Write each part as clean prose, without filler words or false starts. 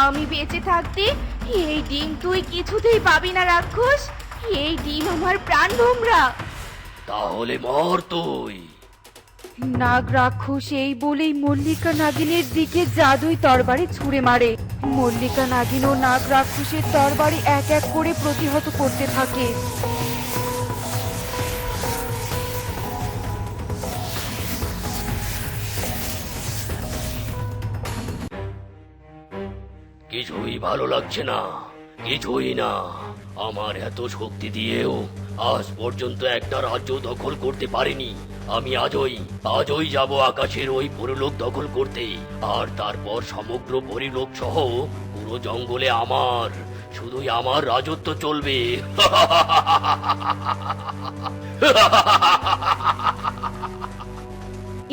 আমি বেঁচে থাকতে এই ডিম তুই কিছুতেই পাবি না রাক্ষস। এই ডিম আমার প্রাণ ভোমরা। তাহলে মর তুই। নাগ রাক্ষস এই বলেই মল্লিকা নাগিনের দিকে জাদুই তরবারি ছুঁড়ে মারে। মল্লিকা নাগিন ও নাগ রাক্ষসের তরবারি এক এক করে প্রতিহত করতে থাকে। কিছুই ভালো লাগছে না, কিছুই না। আমার এত শক্তি দিয়েও আজ পর্যন্ত একটা রাজ্য দখল করতে পারিনি। আমি আজই যাব আকাশের ওই পরিলোক দখল করতে, আর তারপর সমগ্র পরিলোক সহ পুরো জঙ্গলে শুধুই আমার রাজত্ব চলবে।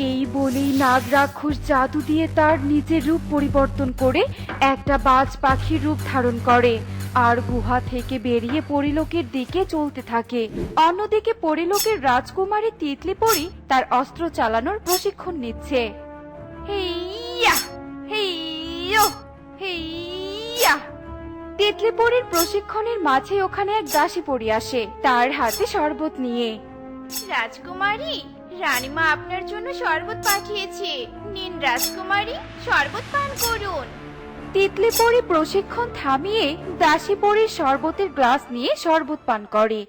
এই বলেই নাগ রাক্ষস জাদু দিয়ে তার নিজের রূপ পরিবর্তন করে একটা বাজ পাখির রূপ ধারণ করে আর গুহা থেকে বেরিয়ে পরিলোকের দিকে চলতে থাকে। অন্যদিকে পরিলোকের রাজকুমারী তিতলি পরি তার অস্ত্র চালানোর প্রশিক্ষণ নিচ্ছে। হেইয়া হেইয়ো হেইয়া। তিতলি পরির প্রশিক্ষণের মাঝে ওখানে এক দাসী পরি আসে, তার হাতে শরবত নিয়ে। রাজকুমারী, রানীমা আপনার জন্য শরবত পাঠিয়েছে। নিন রাজকুমারী, শরবত পান করুন। তিতলি পরি প্রশিক্ষণ থামিয়ে দাসী পরির শরবতের গ্লাস নিয়ে শরবত পান করে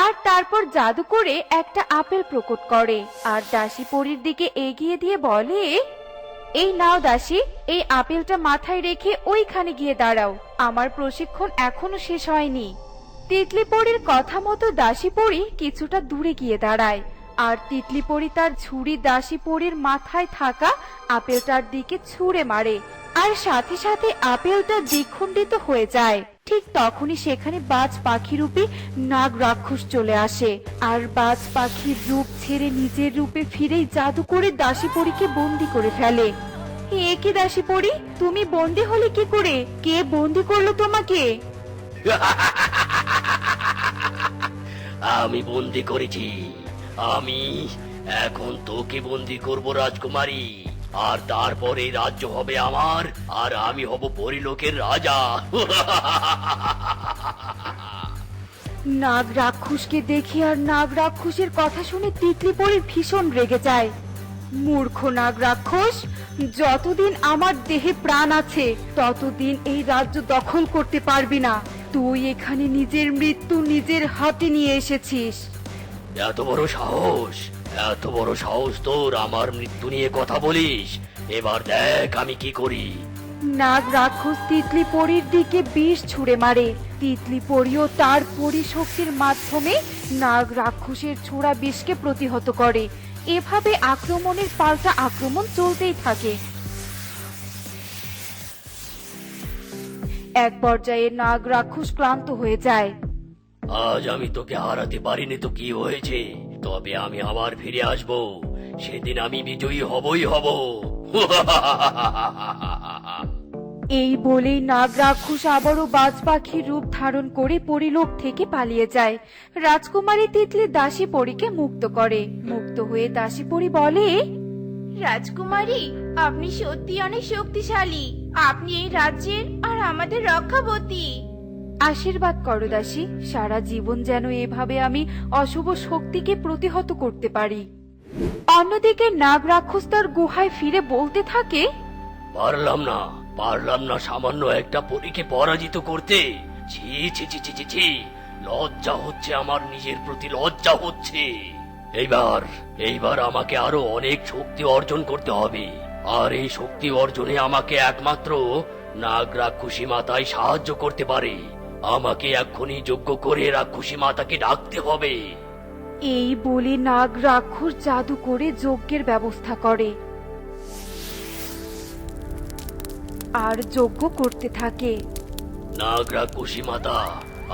আর তারপর জাদু করে একটা আপেল প্রকট করে আর দাসী পরির দিকে এগিয়ে দিয়ে বলে, এই নাও দাসী, এই আপেলটা মাথায় রেখে ওইখানে গিয়ে দাঁড়াও, আমার প্রশিক্ষণ এখনো শেষ হয়নি। তিতলি পরির কথা মতো দাসী পরি কিছুটা দূরে গিয়ে দাঁড়ায় আর তিতলি পরি তার ঝুড়ি দাসী পরির মাথায় থাকা আপেলটার দিকে ছুঁড়ে মারে আর সাথে সাথে আপেলটা দ্বিখণ্ডিত হয়ে যায়। ঠিক তখনই সেখানে বাজ পাখি রূপে নাগ রাক্ষস চলে আসে আর বাজ পাখির রূপ ছেড়ে নিজের রূপে ফিরেই জাদু করে দাসী পরীকে বন্দি করে ফেলে। এ কি দাসী পরি, তুমি বন্দি হলে কি করে? কে বন্দি করলো তোমাকে? আমি বন্দি করেছি। আমি এখন তোকে বন্দি করব রাজকুমারী, আর তারপর এই রাজ্য হবে আমার, আর আমি হব পরিলোকের রাজা। নাগ রাক্ষসকে দেখে আর নাগ রাক্ষসের কথা শুনে তিতলি পরি ভীষণ রেগে যায়। মূর্খ নাগ রাক্ষস, যতদিন আমার দেহে প্রাণ আছে ততদিন এই রাজ্য দখল করতে পারবি না। তুই এখানে নিজের মৃত্যু নিজের হাতে নিয়ে এসেছিস। এত বড় সাহস, এত বড় সাহস তোর আমার মৃত্যু নিয়ে কথা বলিস? এবার দেখ আমি কি করি। নাগ রাক্ষস তিতলি পরীর দিকে বিষ ছুঁড়ে মারে। তিতলি পরীও তার পরিশক্তির মাধ্যমে নাগ রাক্ষসের ছোড়া বিষকে প্রতিহত করে। এভাবে আক্রমণের পাল্টা আক্রমণ চলতেই থাকে। এক পর্যায়ে নাগ রাক্ষস ক্লান্ত হয়ে যায়। আজ আমি তোকে হারাতে পারিনি তো কি হয়েছে, তবে আমি আবার ফিরে আসব, সেদিন আমি বিজয়ী হবই হব। এই বলেই নাগ রাক্ষস আবারও বাজ পাখির রূপ ধারণ করে পরিলোক থেকে পালিয়ে যায়। রাজকুমারী তিতলি দাসী পরীকে মুক্ত করে। মুক্ত হয়ে দাসী পরী বলে, রাজকুমারী, আপনি সত্যি অনেক শক্তিশালী। আপনি এই রাজ্যের আর আমাদের রক্ষাবতী। আশীর্বাদ করো দাসী, সারা জীবন যেন এভাবে আমি অশুভ শক্তিকে প্রতিহত করতে পারি। অন্যদিকে নাগ রাক্ষস তার গুহায় ফিরে বলতে থাকে, পারলাম না সামান্য একটা পরীকে পরাজিত করতে। ছি ছি ছি ছি ছি ছি, লজ্জা হচ্ছে, আমার নিজের প্রতি লজ্জা হচ্ছে। এইবার আমাকে আরো অনেক শক্তি অর্জন করতে হবে, আর এই শক্তি অর্জনে আমাকে একমাত্র নাগ রাক্ষসী মাতাই সাহায্য করতে পারে। আমাকে এক্ষুনি যজ্ঞ করে রাক্ষসী মাতাকে ডাকতে হবে। এই বলে নাগ রাক্ষস জাদু করে যজ্ঞের ব্যবস্থা করে আর যজ্ঞ করতে থাকে। নাগ রাক্ষসী মাতা,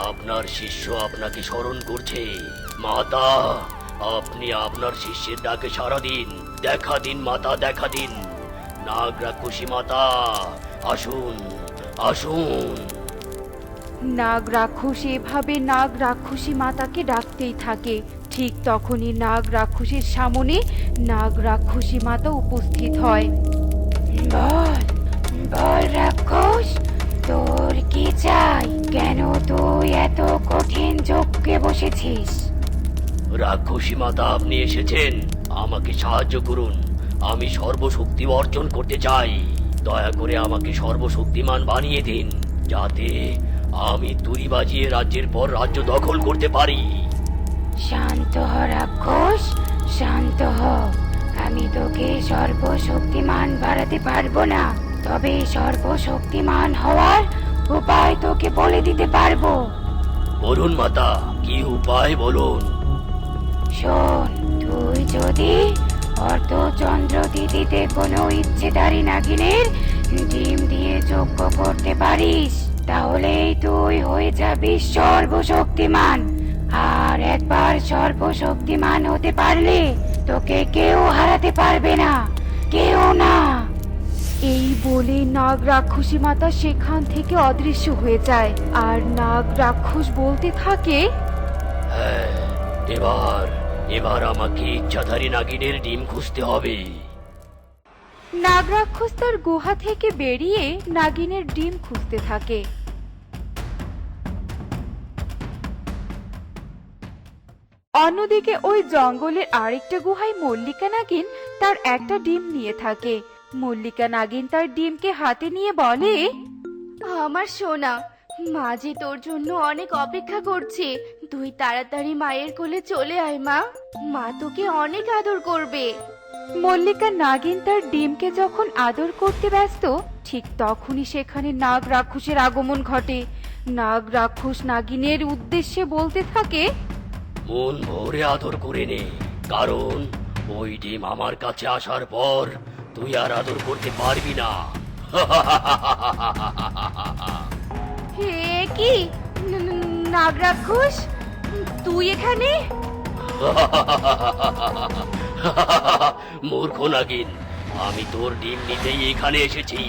আপনার শিষ্য আপনাকে স্মরণ করছে। মাতা, আপনি আপনার শিষ্যের ডাকে সাড়া দিন। দেখা দিন মাতা, দেখা দিন। নাগ রাক্ষসী মাতা, আসুন আসুন। নাগ রাক্ষস এভাবে নাগ রাক্ষসী মাতাকে ডাকতেই থাকে। ঠিক তখনই নাগ রাক্ষসের সামনে নাগ রাক্ষসী মাতা উপস্থিত হয়। বল বল রাক্ষস, তোর কি চাই? কেন তুই এত কঠিন যজ্ঞে বসেছিস? রাক্ষসী মাতা, আপনি এসেছেন, আমাকে সাহায্য করুন। আমি সর্বশক্তি অর্জন করতে চাই। দয়া করে আমাকে সর্বশক্তিমান বানিয়ে দিন, যাতে আমি তুড়ি বাজিয়ে রাজ্যের পর রাজ্য দখল করতে পারি। শান্ত হ রাক্ষস, শান্ত হ। আমি তোকে সর্বশক্তিমান বাড়াতে পারবো না, তবে সর্বশক্তিমান হওয়ার উপায় তোকে বলে দিতে পারবো। বলুন মাতা, কি উপায় বলুন। শোন, তুই যদি অর্ধচন্দ্র তিথিতে কোনো ইচ্ছেধারী নাগিনের ডিম দিয়ে যজ্ঞ করতে পারিস, তাহলেই তুই হয়ে যাবি সর্বশক্তিমান। আর একবার সর্বশক্তিমান হতে পারলে তোকে কেউ হারাতে পারবে না, কেউ না। এই বলে নাগ রাক্ষসী মাতা সেখান থেকে অদৃশ্য হয়ে যায়। আর নাগ রাক্ষস বলতে থাকে, হ্যাঁ, এবার এবার আমাকে ইচ্ছাধারী নাগিনের ডিম খুঁজতে হবে। নাগ রাক্ষস তার গুহা থেকে বেরিয়ে নাগিনের ডিম খুঁজতে থাকে। অন্যদিকে ওই জঙ্গলের আরেকটা গুহায় মল্লিকা নাগিন তার একটা ডিম নিয়ে থাকে। মল্লিকা নাগিন তার ডিমকে হাতে নিয়ে বলে, আমার সোনা, মা যে তোর জন্য অনেক অপেক্ষা করছে। তুই তাড়াতাড়ি মায়ের কোলে চলে আয় মা, মা তোকে অনেক আদর করবে। মল্লিকা নাগিন তার ডিমকে যখন আদর করতে ব্যস্ত, ঠিক তখনই সেখানে নাগ রাক্ষসের আগমন ঘটে। নাগ রাক্ষস নাগিনের উদ্দেশ্যে বলতে থাকে, মন ভরে আদর করে নে, কারণ ওই ডিম আমার কাছে আসার পর তুই আর আদর করতে পারবি না। হে কি, নাগ রাক্ষস, তুই এখানে? মূর্খ নাগিন, আমি তোর ডিম নিতেই এখানে এসেছি।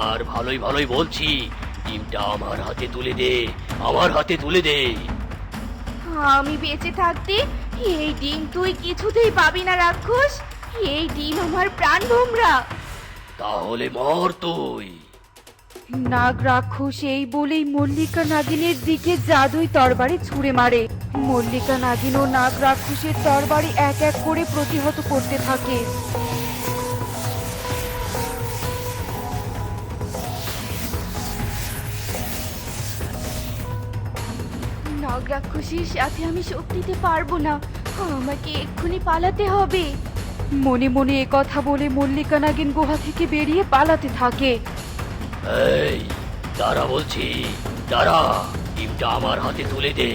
আর ভালোই ভালোই বলছি, ডিমটা আমার হাতে তুলে দে, আমার হাতে তুলে দে। আমি বেঁচে থাকতে এই ডিম তুই কিছুতেই পাবি না রাক্ষস। এই ডিম আমার প্রাণ ভোমরা। তাহলে মর তুই। নাগ রাক্ষস এই বলেই মল্লিকা নাগিনের দিকে জাদুই তরবারি ছুঁড়ে মারে। মল্লিকা নাগিন ও নাগ রাক্ষসের তরবারি এক এক করে প্রতিহত করতে থাকে। নাগ রাক্ষসীর সাথে আমি শক্তি দিতে পারবো না, আমাকে এক্ষুনি পালাতে হবে। মনে মনে কথা বলে মল্লিকা নাগিন গুহা থেকে বেরিয়ে পালাতে থাকে। এই দাঁড়া বলছি, দাঁড়া, ডিমটা আমার হাতে তুলে দে,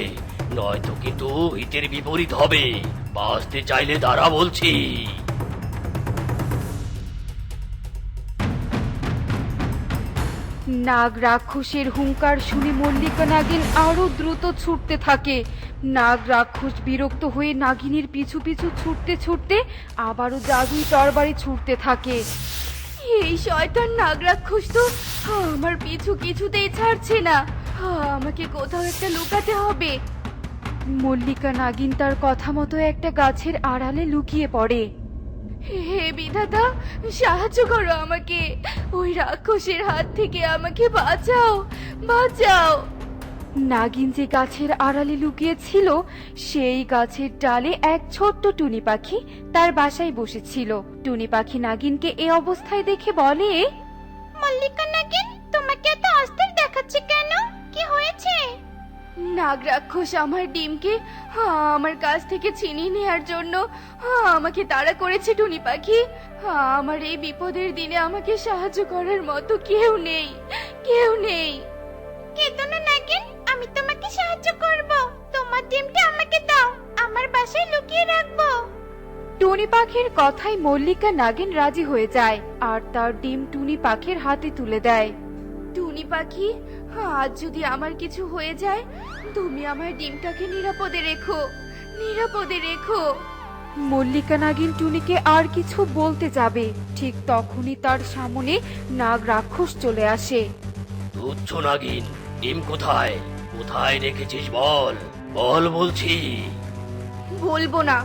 নয়তো কিন্তু হিতের বিপরীত হবে। বাঁচতে চাইলে দাঁড়া বলছি। নাগ রাক্ষসের হুঙ্কার শুনে মল্লিকা নাগিন আরো দ্রুত ছুটতে থাকে। নাগ রাক্ষস বিরক্ত হয়ে নাগিনীর পিছু পিছু ছুটতে ছুটতে আবারও জাদুই তরবারি ছুটতে থাকে। এই শয়তান নাগ রাক্ষস তো আমার পিছু কিছুতেই ছাড়ছে না। আমাকে কোথাও একটা লুকাতে হবে। মল্লিকা নাগিন তার কথা মতো একটা গাছের আড়ালে লুকিয়ে পড়ে। হে বিধাতা, সাহায্য করো আমাকে, ওই রাক্ষসের হাত থেকে আমাকে বাঁচাও, বাঁচাও। নাগিন যে গাছের আড়ালে লুকিয়েছিল, সেই গাছের ডালে এক ছোট্ট টুনি পাখি তার বাসায় বসেছিল। টুনি পাখি নাগিনকে এই অবস্থায় দেখে বলে, মল্লিকা নাগিন, তোমাকে এত অস্থির দেখাচ্ছে কেন? কি হয়েছে? নাগ রাক্ষস আমার ডিমকে আমার কাছ থেকে ছিনিয়ে নেওয়ার জন্য আমাকে তাড়া করেছে টুনি পাখি। আমার এই বিপদের দিনে আমাকে সাহায্য করার মতো কেউ নেই, কেউ নেই। কেঁদো না নাগিন, আমি তোমাকে সাহায্য করব। তোমার ডিমটা আমাকে দাও, আমার বাসায় লুকিয়ে রাখবো। টুনি পাখির কথায় মল্লিকা নাগিন রাজি হয়ে যায় আর তার ডিম টুনি পাখির হাতে তুলে দেয়। টুনি পাখি, আজ যদি আমার কিছু হয়ে যায়, তুমি আমার ডিমটাকে নিরাপদে রেখো, নিরাপদে রেখো। মল্লিকা নাগিন টুনিকে আর কিছু বলতে যাবে, ঠিক তখনই তার সামনে নাগ রাক্ষস চলে আসে। তুচ্ছ নাগিন, ডিম কোথায়, কোথায় রেখেছিস বল, বল বলছি। বলবো না,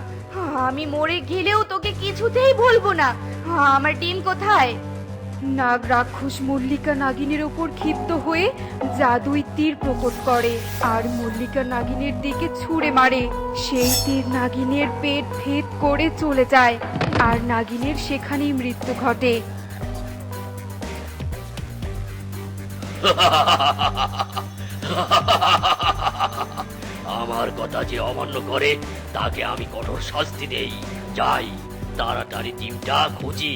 আমি মরে গেলেও তোকে কিছুতেই বলবো না। আমার ডিম কোথায়? নাগ রাক্ষস মল্লিকা নাগিনের ওপর ক্ষিপ্ত হয়ে জাদুই তীর প্রকট করে আর মল্লিকা নাগিনের দিকে ছুঁড়ে মারে। সেই তীর নাগিনের পেট ভেদ করে চলে যায় আর নাগিনের সেখানেই মৃত্যু ঘটে। আমার কথা যে অমান্য করে তাকে আমি কঠোর শাস্তি দেই। যাই, তাড়াতাড়ি ডিমটা খুঁজি।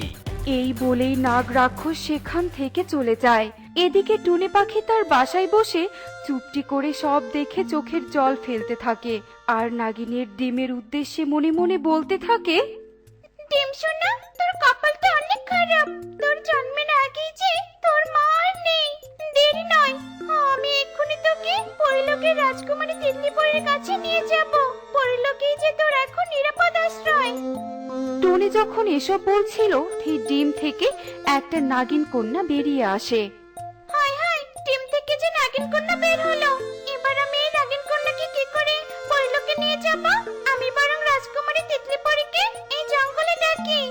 এই বলেই নাগ রাক্ষস সেখান থেকে চলে যায়। এদিকে টুনি পাখি তার বাসায় বসে চুপটি করে সব দেখে চোখের জল ফেলতে থাকে আর নাগিনের ডিমের উদ্দেশ্যে মনে মনে বলতে থাকে, ডিম সোনা, তোর কপালটা অনেক খারাপ। তোর জন্মের আগেই যে তোর মা আর নেই। দেরি নয়, আমি এক্ষুনি তোকে পরিলোকের রাজকুমারী তিতলিপরির কাছে নিয়ে যাব। পরিলোকেই যে তোর এখন নিরাপদ আশ্রয়। টুনি যখন এসব বলছিল ঠিক ডিম থেকে একটা নাগিন কন্যা বেরিয়ে আসে। হায় হায়, ডিম থেকে যে নাগিন কন্যা বের হলো। এবার আমি এই নাগিন কন্যাকে কি করে পরিলোকে নিয়ে যাব? আমি বরং রাজকুমারী তিতলিপরিকে এই জঙ্গলে ডাকি।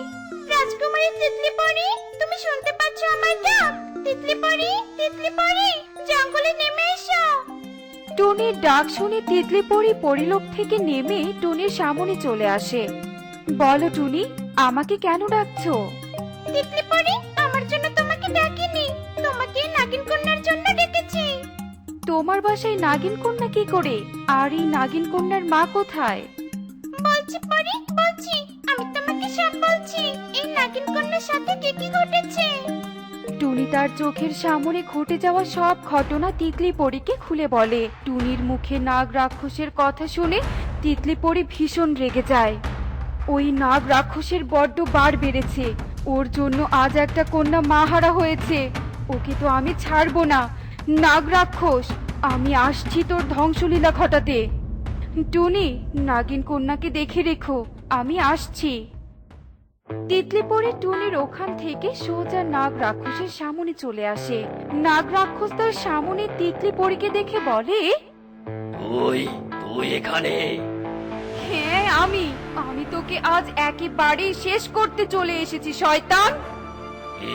রাজকুমারী তিতলিপরি, তুমি শুনতে পাচ্ছ আমার ডাক? তিতলিপরি, তিতলিপরি, জঙ্গলে নেমে এসো। টুনির ডাক শুনে তিতলিপরি পরিলোক থেকে নেমে টুনির সামনে চলে আসে। বলো টুনি, আমাকে কেন ডাকছো? তিতলিপরি, আমার জন্য তোমাকে ডাকিনি, তোমাকে এই নাগিন কন্যার জন্য ডেকেছি। তোমার বাসায় নাগিন কন্যা কি করে? আর এই নাগিন কন্যার মা কোথায়? বলছি পরি, বলছি, আমি তোমাকে সব বলছি। এই নাগিন কন্যার সাথে কি কি ঘটেছে। টুনি তার চোখের সামনে ঘটে যাওয়া সব ঘটনা তিতলিপরিকে খুলে বলে। টুনির মুখে নাগ রাক্ষসের কথা শুনে তিতলিপরি ভীষণ রেগে যায়। ওই নাগ রাক্ষসের বড্ড বার বেড়েছে। ওর জন্য আজ একটা কন্যা মাহারা হয়েছে। ওকে তো আমি ছাড়বো না। নাগ রাক্ষস, আমি আসছি তোর ধ্বংসলীলা ঘটাতে। টুনি, নাগিন কন্যাকে দেখে রেখো, আমি আসছি। তিতলিপরি টুনির ওখান থেকে সোজা নাগ রাক্ষসের সামনে চলে আসে। নাগ রাক্ষস তার সামনে তিতলিপরিকে দেখে বলে, তুই তুই এখানে? হ্যাঁ, আমি তোকে আজ একেবারে শেষ করতে চলে এসেছি শয়তান।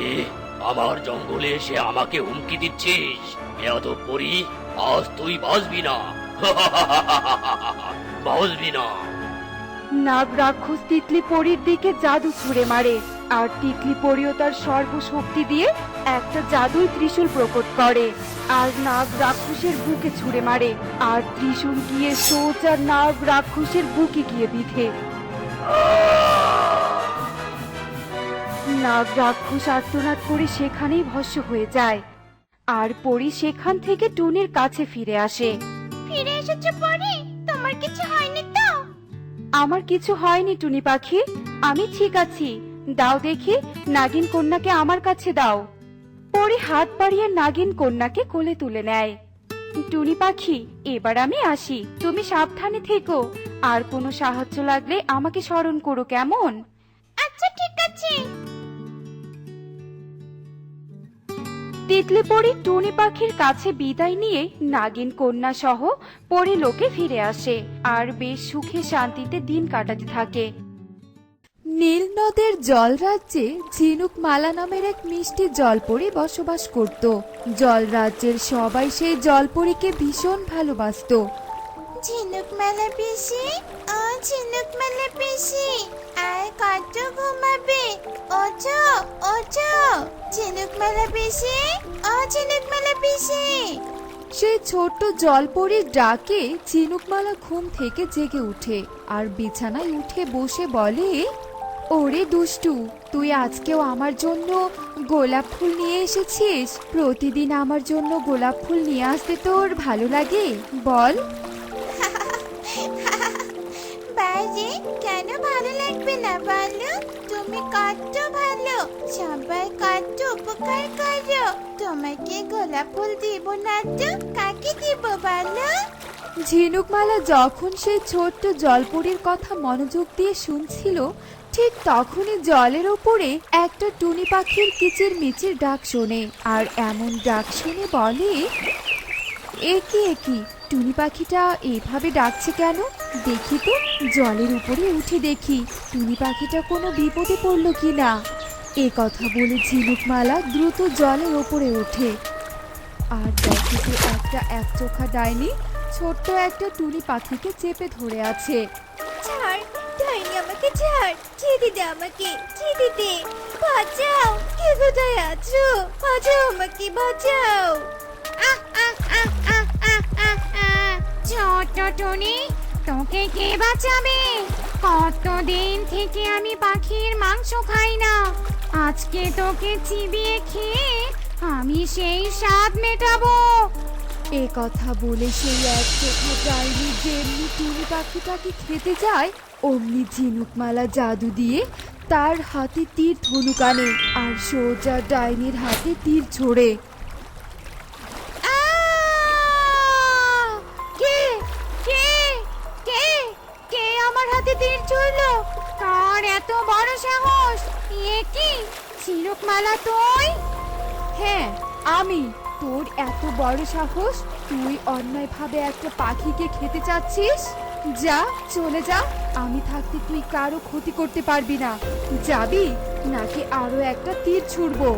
এ, আমার জঙ্গলে এসে আমাকে হুমকি দিচ্ছিস? বেয়াদব পরি, আজ তুই বাঁচবি না। বাঁচবি না। নাগ রাক্ষস তিতলিপরির দিকে জাদু ছুঁড়ে মারে আর তিতলিপরিও তার সর্বশক্তি দিয়ে একটা জাদুই ত্রিশূল প্রকট করে আর নাগ রাক্ষসের বুকে ছুঁড়ে মারে আর ত্রিশূল গিয়ে সোজা নাগ রাক্ষসের বুকে গিয়ে বিঁধে। নাগ রাক্ষস আর্তনাদ করে সেখানেই ভস্ম হয়ে যায় আর পরি সেখান থেকে টুনির কাছে ফিরে আসে। ফিরে এসেছো পরি? তোমার কিছু হয়নি তো? আমার কিছু হয়নি টুনি পাখি, আমি ঠিক আছি। দাও দেখি, নাগিন কন্যাকে আমার কাছে দাও। পরি হাত বাড়িয়ে নাগিন কন্যাকে কোলে তুলে নেয়। টুনি পাখি, এবার আমি আসি, তুমি সাবধানে থেকো। আর কোনো সাহায্য লাগলে আমাকে স্মরণ করো, কেমন? আচ্ছা, ঠিক আছে। তিতলিপরি টুনি পাখির কাছে বিদায় নিয়ে নাগিন কন্যা সহ পরিলোকে ফিরে আসে আর বেশ সুখে শান্তিতে দিন কাটাতে থাকে। নীল নদের জলরাজ্যে ঝিনুক মালা নামের এক মিষ্টি জলপরি বসবাস করত। জলরাজ্যের সবাই সেই জলপরীকে ভীষণ ভালোবাসতো। ঝিনুক মেলা পিসি, ও ঝিনুক মেলা পিসি, আর কত ঘুমাবে? ওঠো, ওঠো, ঝিনুক মেলা পিসি, ও ঝিনুক মেলা পিসি। সেই ছোট্ট জলপরীর ডাকে ঝিনুকমালা ঘুম থেকে জেগে উঠে আর বিছানায় উঠে বসে বলে, ওরে দুষ্টু, তুই আজকেও আমার জন্য গোলাপ ফুল নিয়ে এসেছিস? প্রতিদিন আমার জন্য গোলাপ ফুল নিয়ে আসতে তোর ভালো লাগে? বল। বাজে, কেন ভালো লাগবে না বলো? তুমি কত ভালো, সবাই কত উপকার করো। তোমাকে গোলাপ ফুল দিব না তো কাকে দিব বলো? ঝিনুকমালা যখন সেই ছোট্ট জলপরীর কথা মনোযোগ দিয়ে শুনছিল, ঠিক তখনই জলের ওপরে একটা টুনি পাখির কিচির মিচির ডাক শোনে আর এমন ডাক শুনে বলে, একি একি, টুনি পাখিটা এভাবে ডাকছে কেন? দেখি তো, জলের উপরে উঠে দেখি টুনি পাখিটা কোনো বিপদে পড়লো কিনা। এ কথা বলে ঝিনুকমালা দ্রুত জলের ওপরে ওঠে আর দেখে যে একটা একচোখা ডাইনি ছোট্ট একটা টুনি পাখিকে চেপে ধরে আছে। ছাড় ডাইনি, আমাকে ছাড়, ছেড়ে দে আমাকে, ছেড়ে দে, বাঁচাও, কে কোথায় আছো, বাঁচাও আমাকে, বাঁচাও। ছোট্ট টুনি, তোকে কে বাঁচাবে? কতদিন থেকে আমি পাখির মাংস খাই না, আজকে তোকে চিবিয়ে খেয়ে আমি সেই স্বাদ মেটাবো। এ কথা বলে সেই একচোখা ডাইনি যেমনি টুনি পাখিটাকে খেতে যায় অমনি ঝিনুকমালা জাদু দিয়ে তার হাতে তীর ধনুক আনে আর সোজা ডাইনির হাতে তীর ছোড়ে। কে কে কে কে আমার হাতে তীর ছুঁড়লো? কার এত বড় সাহস? এ কি ঝিনুকমালা, তুই? হ্যাঁ আমি। তোর এত বড় সাহস, তুই অন্যায়ভাবে একটা পাখিকে খেতে চাচ্ছিস? যা, চলে যা, আমি থাকতে তুই কারো ক্ষতি করতে পারবি না। যাবি নাকি আরো একটা তীর ছুড়বো?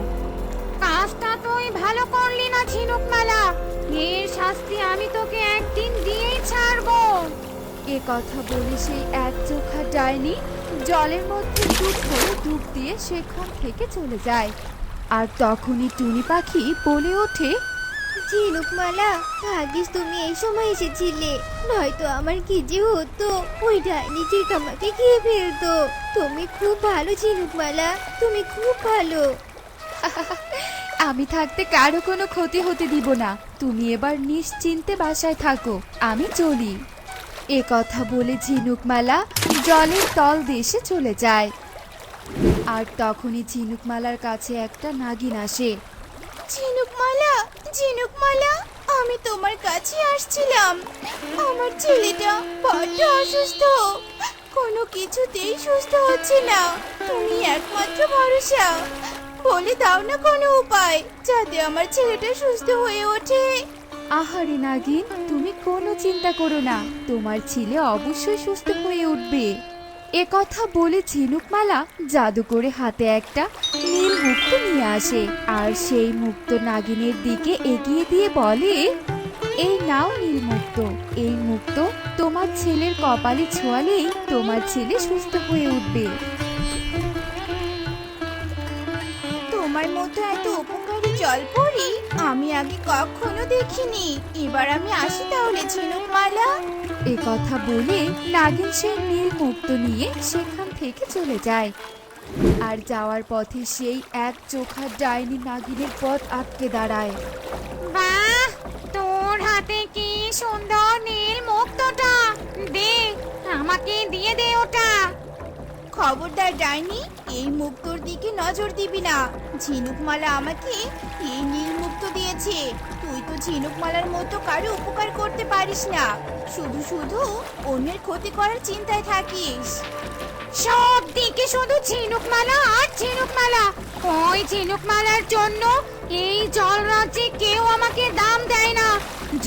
কাজটা তুই ভালো করলি না ঝিনুকমালা, এর শাস্তি আমি তোকে একদিন দিয়েই ছাড়বো। এ কথা বলে সেই একচোখা ডাইনি জলের মধ্যে ডুব দিয়ে সেখান থেকে চলে যায়। আর তখনই টুনি পাখি বলে ওঠে, ঝিনুকমালা, ভাগ্যিস তুমি এই সময় এসেছিলে, নয়তো আমার কি যে হতো, ওই ডাইনি ঠিক আমাকে খেয়ে ফেলতো। তুমি খুব ভালো ঝিনুকমালা, তুমি খুব ভালো। আমি থাকতে কারো কোনো ক্ষতি হতে দিব না। তুমি এবার নিশ্চিন্তে বাসায় থাকো, আমি চলি। এ কথা বলে ঝিনুকমালা জলের তল দেশে চলে যায়। আর তখনই ঝিনুকমালার কাছে একটা নাগিন আসে। ঝিনুকমালা, ঝিনুকমালা, আমি তোমার কাছে আসছিলাম। আমার ছেলেটা বড্ড অসুস্থ, কোনো কিছুতেই সুস্থ হচ্ছে না। তুমি একমাত্র ভরসা, বলে দাও না কোনো উপায় যাতে আমার ছেলেটা সুস্থ হয়ে ওঠে। আহারে নাগিন, তুমি কোনো চিন্তা করো না, তোমার ছেলে অবশ্যই সুস্থ হয়ে উঠবে। এ কথা বলে ঝিনুকমালা জাদু করে হাতে একটা নীল মুক্ত নিয়ে আসে আর সেই মুক্ত নাগিনের দিকে এগিয়ে দিয়ে বলে, এই নাও নীল মুক্ত, এই মুক্ত তোমার ছেলের কপালে ছোঁয়ালেই তোমার ছেলে সুস্থ হয়ে উঠবে। তোমার মতো এত উপকারী জলপরি আমি আগে কখনো দেখিনি। এবার আমি আসি তাহলে ঝিনুকমালা। এ কথা বলে নাগিন সেই নীল মুক্ত নিয়ে সেখান থেকে চলে যায়। আর যাওয়ার পথে সেই এক চোখা ডাইনি নাগিনের পথ আটকে দাঁড়ায়। বাহ, তোর হাতে কি সুন্দর নীল মুক্তটা, দে আমাকে দিয়ে দে ওটা। খবরদার ডাইনি, এই মুক্তোর দিকে নজর দিবি না। ঝিনুকমালা আমাকে এই নীল মুক্তো দিয়েছে। তুই তো ঝিনুকমালার মতো কারো উপকার করতে পারিস না, শুধু শুধু অন্যের ক্ষতি করার চিন্তায় থাকিস। সব দিকে শুধু ঝিনুকমালা আর ঝিনুকমালা। ওই ঝিনুকমালার জন্য এই জলরাজ্যে কেউ আমাকে দাম দেয় না।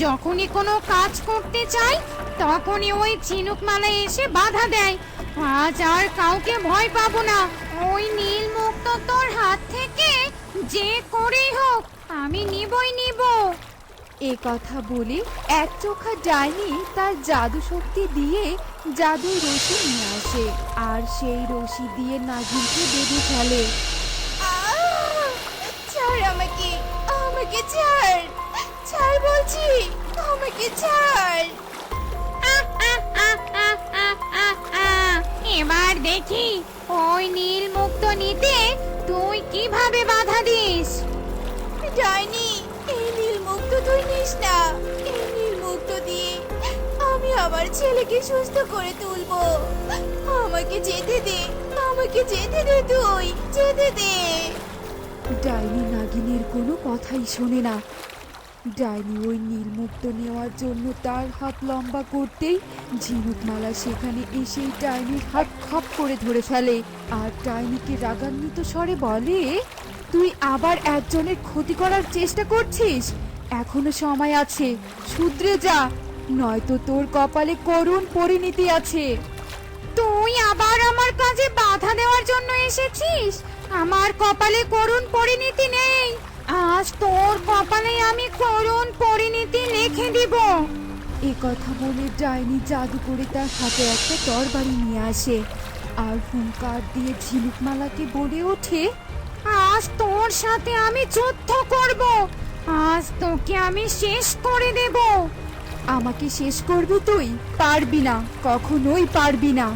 যখনই কোনো কাজ করতে চাই তখনই ওই ঝিনুকমালা এসে বাধা দেয়। আজ আর কাউকে ভয় পাবো না। ওই নীল মুক্ত তোর হাত থেকে যে করেই হোক আমি নিবই নিব। এ কথা বলে এক চোখা ডাইনি তার জাদু শক্তি দিয়ে জাদুর রশি নিয়ে আসে আর সেই রশি দিয়ে নাগিনকে বেঁধে ফেলে। ছাড় আমাকে, আমাকে ছাড়, ছাড় বলছি, আমাকে ছাড়। এবার দেখি ওই নীল মুক্ত নিতে তুই কিভাবে বাধা দিস। ডাইনি, এই নীল মুক্ত তুই নিস না। এই নীল মুক্ত দিয়ে আমি আমার ছেলেকে সুস্থ করে তুলবো। আমাকে যেতে দে, আমাকে যেতে দে, তুই যেতে দে। ডাইনি নাগিনের কোনো কথাই শোনে না। ডাইনি ওই নীলমুক্ত নেওয়ার জন্য তার হাত লম্বা করতেই ঝিনুকমালা সেখানে এসেই ডাইনির হাত খপ করে ধরে ফেলে আর ডাইনিকে রাগান্বিত স্বরে বলে, তুই আবার একজনের ক্ষতি করার চেষ্টা করছিস? এখনো সময় আছে, শুধরে যা, নয়তো তোর কপালে করুণ পরিণতি আছে। তুই আবার আমার কাজে বাধা দেওয়ার জন্য এসেছিস? আমার কপালে করুণ পরিণতি নেই, আজ তোর কপালে আমি করুণ পরিণতি লিখে দিব। এ কথা বলে ডাইনি জাদু করে তার হাতে একটা তরবারি নিয়ে আসে আর হুঙ্কার দিয়ে ঝিনুকমালাকে বলে ওঠে, আজ তোর সাথে আমি যুদ্ধ করব, আজ তোকে আমি শেষ করে দেব। আমাকে শেষ করবি তুই? পারবি না, কখনোই পারবি না।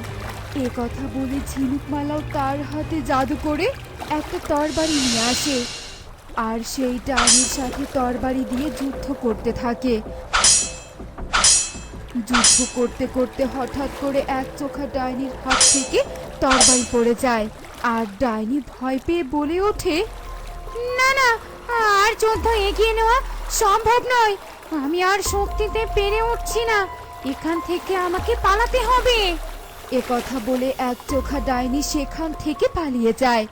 এ কথা বলে ঝিনুকমালাও তার হাতে জাদু করে একটা তরবারি নিয়ে আসে আর সেই ডাইনির সাথে তরবারি দিয়ে যুদ্ধ করতে থাকে। যুদ্ধ করতে করতে হঠাৎ করে এক চোখা ডাইনির হাত থেকে তরবারি পড়ে যায় আর ডাইনি ভয় পেয়ে বলে ওঠে, না না, আর যুদ্ধ এগিয়ে নেওয়া সম্ভব নয়, আমি আর শক্তিতে পেরে উঠছি না, এখান থেকে আমাকে পালাতে হবে। এ কথা বলে এক চোখা ডাইনি সেখান থেকে পালিয়ে যায়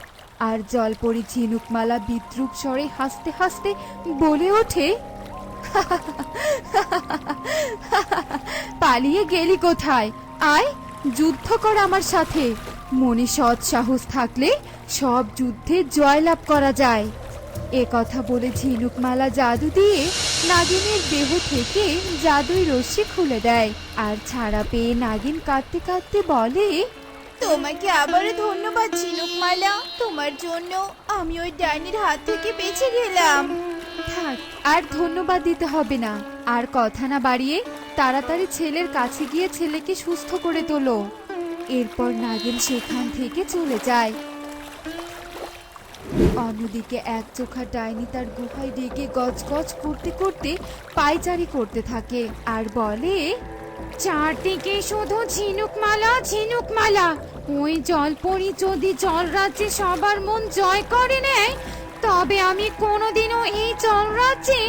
আর জলপরি ঝিনুকমালা বিদ্রুপ স্বরে হাসতে হাসতে বলে ওঠে, পালিয়ে গেলি কোথায়? আয় যুদ্ধ কর আমার সাথে। মনে সৎ সাহস থাকলে সব যুদ্ধে জয়লাভ করা যায়। এ কথা বলে ঝিনুকমালা জাদু দিয়ে নাগিনের দেহ থেকে জাদুই রশ্মি খুলে দেয় আর ছাড়া পেয়ে নাগিন কাঁদতে কাঁদতে বলে, তোমাকে আবারও ধন্যবাদ ঝিনুকমালা, তোমার জন্য আমি ওই ডাইনির হাত থেকে বেঁচে গেলাম। থাক, আর ধন্যবাদ দিতে হবে না। আর কথা না বাড়িয়ে তাড়াতাড়ি ছেলের কাছে গিয়ে ছেলেকে সুস্থ করে তোলো। এরপর নাগিন সেখান থেকে চলে যায়। অন্যদিকে এক চোখা ডাইনি তার গুহায় ডেকে গজগজ করতে করতে পায়চারি করতে থাকে আর বলে, চারদিকে শুধু ঝিনুকমালা ঝিনুকমালা, ওই জলপরি যদি জল রাজ্যে সবার মন জয় করে নেয় তবে আমি কোনোদিনও এই জল রাজ্যে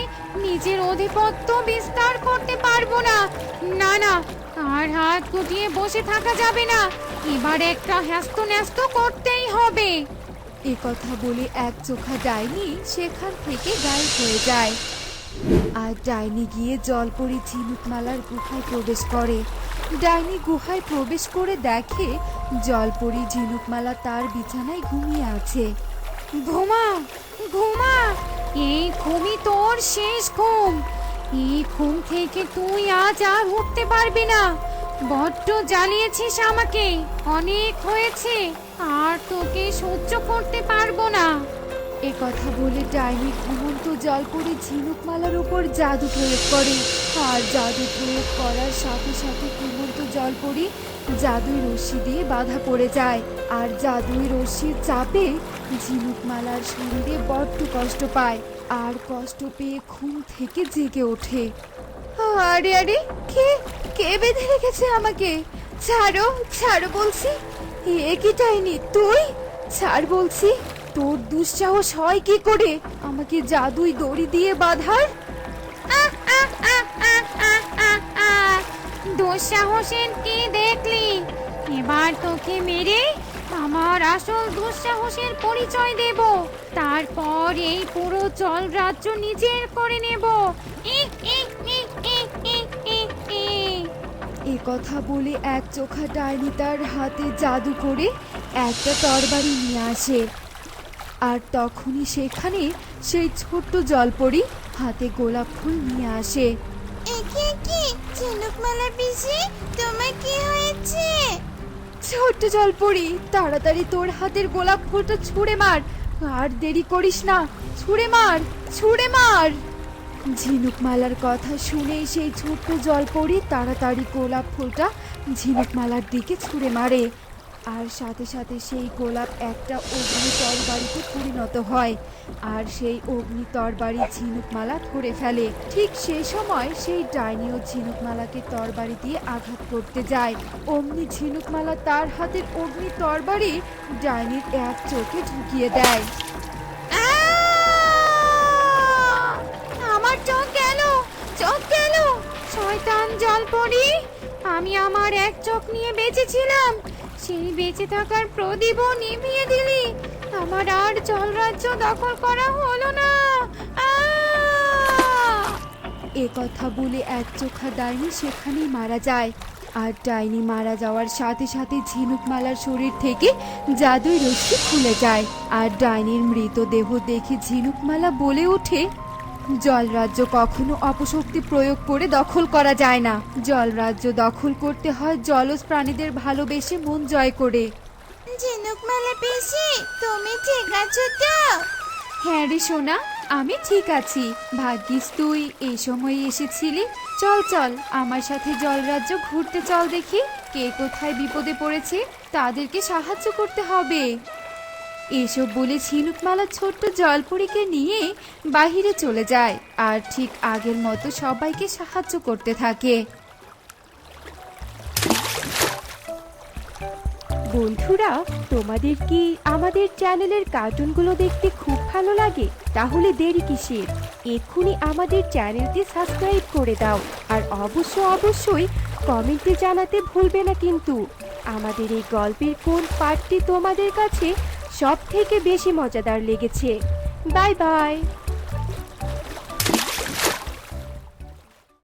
নিজের আধিপত্য বিস্তার করতে পারবো না। না না, আর হাত গুটিয়ে বসে থাকা যাবে না, এবার একটা হ্যাস্ত ন্যাস্ত করতেই হবে। এ কথা বলে এক চোখা ডাইনি সেখান থেকে গায়েব হয়ে যায় আর ডাইনি গিয়ে জলপরি ঝিনুকমালার গুহায় প্রবেশ করে। ডাইনি গুহায় প্রবেশ করে দেখে জলপরি ঝিনুকমালা তার বিছানায় ঘুমিয়ে আছে। ঘুমা ঘুমা, এই ঘুমই তোর শেষ ঘুম, এই ঘুম থেকে তুই আজ আর উঠতে পারবি না। বড্ড জ্বালিয়েছিস আমাকে, অনেক হয়েছে, আর তোকে সহ্য করতে পারবো না। এ কথা বলে ডাইনি ঘুমন্ত জলপরি ঝিনুকমালার উপর জাদু প্রয়োগ করে আর জাদু প্রয়োগ করার সাথে সাথে ঘুমন্ত জলপরি জাদুই রশ্মি দিয়ে বাঁধা পড়ে যায় আর জাদুই রশ্মির চাপে ঝিনুকমালার শরীরে বড্ড কষ্ট পায় আর কষ্ট পেয়ে ঘুম থেকে জেগে ওঠে। আরে আরে, কে কে বেঁধে রেখেছে আমাকে? ছাড়ো ছাড়ো বলছি। এ কি ডাইনি তুই? ছাড় বলছি। তোর দুঃসাহস হয় কি করে আমাকে জাদুই দড়ি দিয়ে বাঁধার? দুঃসাহসের কি দেখলি? এবার তোকে মেরে আমার আসল দুঃসাহসের পরিচয় দেব, তারপর এই পুরো জল রাজ্য নিজের করে নেব। এ কথা বলে এক চোখা ডাইনি তার হাতে জাদু করে একটা তরবারি নিয়ে আসে আর তখনই সেখানে সেই ছোট্ট জলপরি হাতে গোলাপ ফুল নিয়ে আসে। কি ঝিনুকমালা পিসি, তোমার কি হয়েছে? ছোট্ট জলপরি, তাড়াতাড়ি তোর হাতের গোলাপ ফুলটা ছুঁড়ে মার, আর দেরি করিস না, ছুঁড়ে মার ছুঁড়ে মার। ঝিনুকমালার কথা শুনেই সেই ছোট্ট জলপরি তাড়াতাড়ি গোলাপ ফুলটা ঝিনুকমালার দিকে ছুঁড়ে মারে আর সাথে সাথে সেই গোলাপ একটা অগ্নি তরবারিতে পরিণত হয় আর সেই অগ্নি তরবারি ঝিনুকমালা ধরে ফেলে। ঠিক সেই সময় সেই ডাইনিও ঝিনুকমালাকে তরবারি দিয়ে আঘাত করতে যায়। অমনি ঝিনুকমালা তার হাতের অগ্নি তরবারি ডাইনির এক চোখে ঢুকিয়ে দেয়। আমার চোখ গেল, চোখ গেল! শয়তান জলপরি, আমি আমার এক চোখ নিয়ে বেঁচেছিলাম, সেই বেঁচে থাকার প্রদীপও নিভিয়ে দিলি, আমার আর জলরাজ্য দখল করা হলো না। এ কথা বলে এক চোখা ডাইনি সেখানেই মারা যায় আর ডাইনি মারা যাওয়ার সাথে সাথে ঝিনুকমালার শরীর থেকে জাদুই রশ্মি খুলে যায়। আর ডাইনির মৃতদেহ দেখে ঝিনুকমালা বলে ওঠে, জলরাজ্য কখনো অপশক্তি প্রয়োগ করে দখল করা যায় না। জলরাজ্য দখল করতে হয় জলজ প্রাণীদের ভালোবেসে মন জয় করে। ঝিনুকমালা পিসি, তুমি ঠিক আছো তো? হ্যাঁ রে সোনা, আমি ঠিক আছি। ভাগ্যিস তুই এই সময় এসেছিলি। চল চল আমার সাথে জলরাজ্য ঘুরতে চল, দেখি কে কোথায় বিপদে পড়েছে, তাদেরকে সাহায্য করতে হবে। এসব বলে ঝিনুকমালা ছোট্ট জলপরীকে নিয়ে বাহিরে চলে যায় আর ঠিক আগের মতো সবাইকে সাহায্য করতে থাকে। বন্ধুরা, তোমাদের কি আমাদের চ্যানেলের কার্টুনগুলো দেখতে খুব ভালো লাগে? তাহলে দেরি কিসের, এক্ষুনি আমাদের চ্যানেলটি সাবস্ক্রাইব করে দাও। আর অবশ্যই কমেন্টে জানাতে ভুলবে না কিন্তু আমাদের এই গল্পের কোন পার্টটি তোমাদের কাছে সব থেকে বেশি মজাদার লেগেছে। Bye bye.